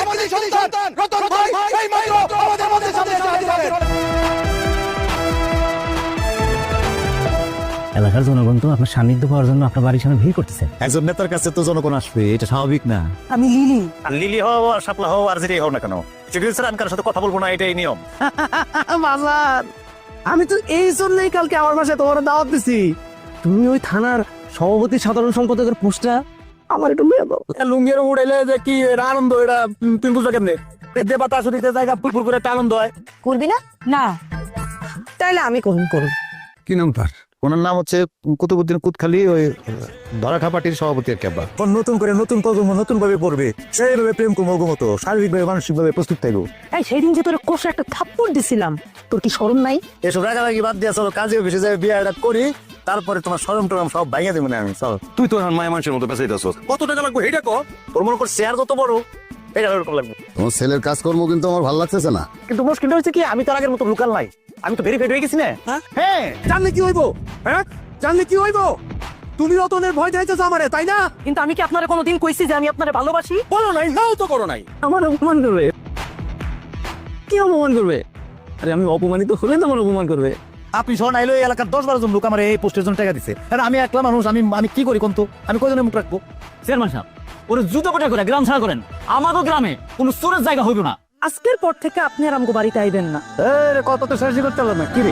আমাদের সন্তান রতন ভাই এই মাত্র আমাদের মধ্যে সামনে এলাকার জনগণ তো আপনার সান্নিধ্য পাওয়ার জন্য আপনার বাড়ির সামনে ভিড় করতেছে। একজন নেতার কাছে তো জনগণ আসবে, এটা স্বাভাবিক না? আমি লিলি। আর লিলি হও আর শাপলা হও আর যেটাই হও না কেন, সেটা আমি কারোর সাথে কথা বলবো না, এটাই নিয়ম। বাজার, আমি তো এই জন্যই কালকে আমার বাসায় তোমার দাওয়াত দিছি। তুমি ওই থানার সভাপতি সাধারণ সম্পাদকের পোস্টটা আমার একটু মেয়ে দাও। লুঙ্গির উড়াইলে যে কি এটা আনন্দ, এটা তুমি বুঝছো কেমনে? দেবাতা শুনিতে জায়গা ফুলফুল করে একটা আনন্দ হয়। করবি না? না, তাইলে আমি করুন। কি নাম তার? ওনার নাম হচ্ছে কুতুবুদ্দিন কুতখালি, ওই ধরাঠা পার্টির সভাপতি আর কেবা। নতুন করে নতুন প্রজন্ম নতুন ভাবে পড়বে, সেইভাবে প্রেম কুমগো মতো শারীরিকভাবে মানসিকভাবে প্রস্তুত থাকবো। এই সেদিন যে তোর কোষে একটা থাপ্পড় দিছিলাম, তোর কি শরম নাই? এসব রাগারাগি বাদ দিয়ে চলো কাজে অফিসে যাই, বিয়েটা করি, তারপরে তোমার শরম টরম সব ভাইয়া দেবো না আমি। চল, তুই তো এখন মায়া মানুষের মতো পেঁচাইতেছ। কত টাকা লাগবে এটা কো? তোর মনে কর শেয়ার যত বড় এটা ওরকম লাগবে। তোমার ছেলের কাজকর্ম কিন্তু আমার ভালো লাগতেছে না। কিন্তু মুশকিলটা হচ্ছে কি, আমি তো আগের মতো লোকাল নাই, আমি তো ভেরিফাইড হয়ে গেছি না। হ্যাঁ, জানলে কি হইবো? হ্যাঁ, জানলে কি হইবো? তুমি রতনের ভয় দেখাইতেছ আমারে, তাই না? কিন্তু আমি কি আপনারা কোনোদিন কইছি যে আমি আপনারে ভালোবাসি? বলো নাই, নাও তো করো নাই। আমার অপমান করবে। কি অপমান করবে? আরে আমি অপমানিত হলে তো আমার অপমান করবে। আপনি শোন আইলো, এই এলাকার 10-12 জন লোক আমার এই পোস্টের জন্য টাকা দিচ্ছে, আর আমি একলা মানুষ, আমি কি করি কোন তো? আমি কয়জনের মুখ রাখবো? চেয়ারম্যান সাহেব, ওরে জুতো কোটা করে গ্রাম ছাড়া করেন। আমাদের গ্রামে কোনো চোরের জায়গা হইব না। আজকের পর থেকে আপনি আর আমগো বাড়িতে আইবেন না। কত তো সাহায্য করতে পারলাম না কি রে?